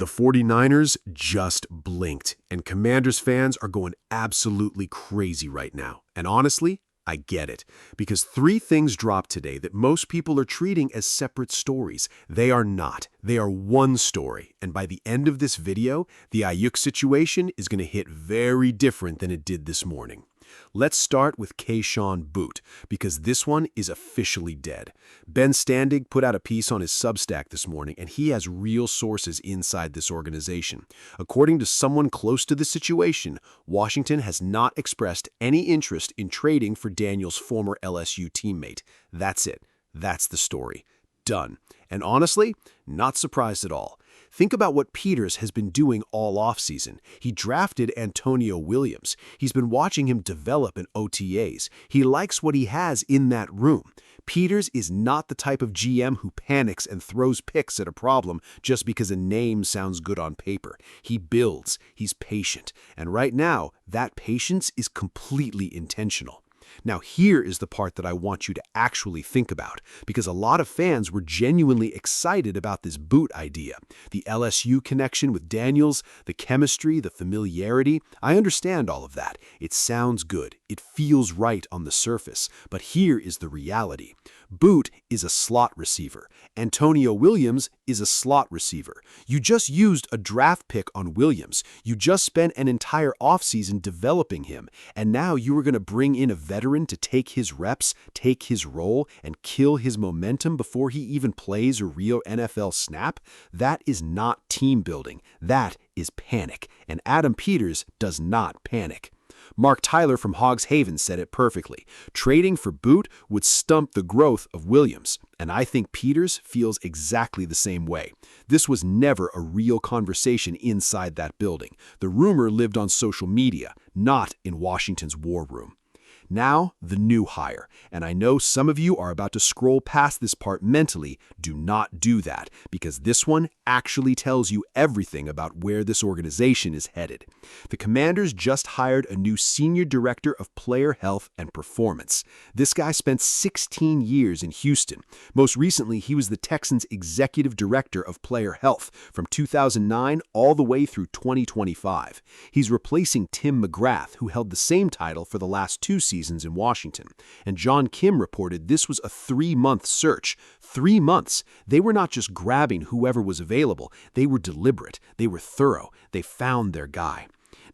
The 49ers just blinked, and Commanders fans are going absolutely crazy right now. And honestly, I get it, because three things dropped today that most people are treating as separate stories. They are not. They are one story, and by the end of this video, the Aiyuk situation is going to hit very different than it did this morning. Let's start with Kayshon Boutte, because this one is officially dead. Ben Standig put out a piece on his Substack this morning, and he has real sources inside this organization. According to someone close to the situation, Washington has not expressed any interest in trading for Daniel's former LSU teammate. That's it. That's the story. Done. And honestly, not surprised at all. Think about what Peters has been doing all offseason. He drafted Antonio Williams. He's been watching him develop in OTAs. He likes what he has in that room. Peters is not the type of GM who panics and throws picks at a problem just because a name sounds good on paper. He builds. He's patient. And right now, that patience is completely intentional. Now, here is the part that I want you to actually think about, because a lot of fans were genuinely excited about this Boutte idea. The LSU connection with Daniels, the chemistry, the familiarity. I understand all of that. It sounds good. It feels right on the surface. But here is the reality. Boutte is a slot receiver. Antonio Williams is a slot receiver. You just used a draft pick on Williams. You just spent an entire offseason developing him. And now you are going to bring in a veteran to take his reps, take his role, and kill his momentum before he even plays a real NFL snap? That is not team building. That is panic. And Adam Peters does not panic. Mark Tyler from Hogs Haven said it perfectly. Trading for Boutte would stump the growth of Williams, and I think Peters feels exactly the same way. This was never a real conversation inside that building. The rumor lived on social media, not in Washington's war room. Now, the new hire. And I know some of you are about to scroll past this part mentally. Do not do that, because this one actually tells you everything about where this organization is headed. The Commanders just hired a new senior director of player health and performance. This guy spent 16 years in Houston. Most recently, he was the Texans' executive director of player health from 2009 all the way through 2025. He's replacing Tim McGrath, who held the same title for the last 2 seasons in Washington. And John Kim reported this was a 3-month search. 3 months. They were not just grabbing whoever was available. They were deliberate. They were thorough. They found their guy.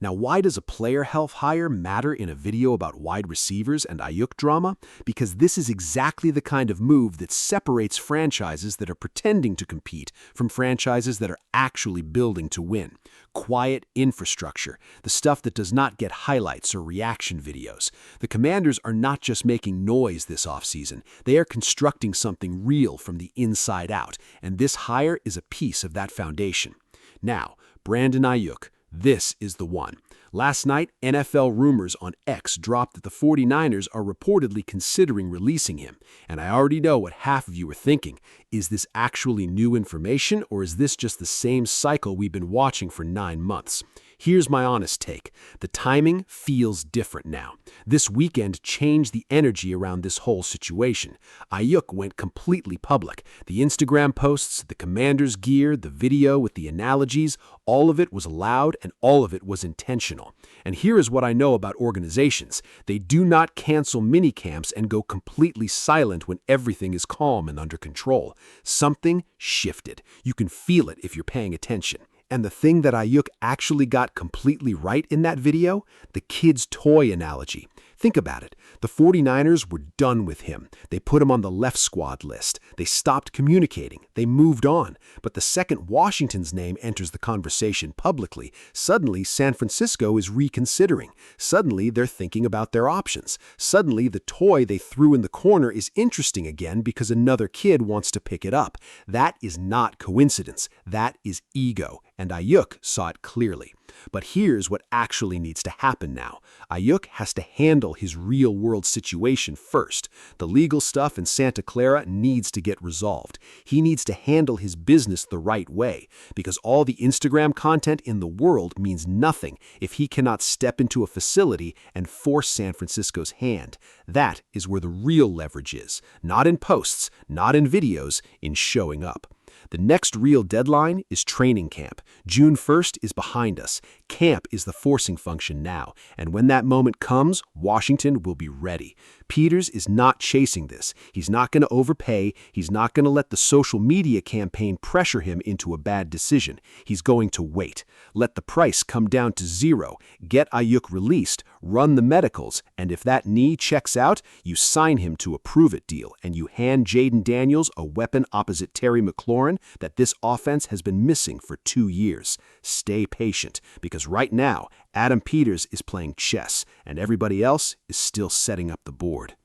Now, why does a player health hire matter in a video about wide receivers and Aiyuk drama? Because this is exactly the kind of move that separates franchises that are pretending to compete from franchises that are actually building to win. Quiet infrastructure, the stuff that does not get highlights or reaction videos. The Commanders are not just making noise this offseason. They are constructing something real from the inside out, and this hire is a piece of that foundation. Now, Brandon Aiyuk. This is the one. Last night, NFL rumors on X dropped that the 49ers are reportedly considering releasing him. And I already know what half of you are thinking. Is this actually new information, or is this just the same cycle we've been watching for 9 months? Here's my honest take. The timing feels different now. This weekend changed the energy around this whole situation. Aiyuk went completely public. The Instagram posts, the Commanders gear, the video with the analogies, all of it was loud and all of it was intentional. And here is what I know about organizations. They do not cancel minicamps and go completely silent when everything is calm and under control. Something shifted. You can feel it if you're paying attention. And the thing that Aiyuk actually got completely right in that video? The kid's toy analogy. Think about it. The 49ers were done with him. They put him on the left squad list. They stopped communicating. They moved on. But the second Washington's name enters the conversation publicly, suddenly San Francisco is reconsidering. Suddenly they're thinking about their options. Suddenly the toy they threw in the corner is interesting again because another kid wants to pick it up. That is not coincidence. That is ego. And Aiyuk saw it clearly. But here's what actually needs to happen now. Aiyuk has to handle his real-world situation first. The legal stuff in Santa Clara needs to get resolved. He needs to handle his business the right way, because all the Instagram content in the world means nothing if he cannot step into a facility and force San Francisco's hand. That is where the real leverage is. Not in posts, not in videos, in showing up. The next real deadline is training camp. June 1st is behind us. Camp is the forcing function now, and when that moment comes, Washington will be ready. Peters is not chasing this. He's not going to overpay. He's not going to let the social media campaign pressure him into a bad decision. He's going to wait. Let the price come down to zero. Get Aiyuk released, run the medicals, and if that knee checks out, you sign him to a prove-it deal, and you hand Jaden Daniels a weapon opposite Terry McLaurin that this offense has been missing for 2 years. Stay patient, because right now, Adam Peters is playing chess, and everybody else is still setting up the board.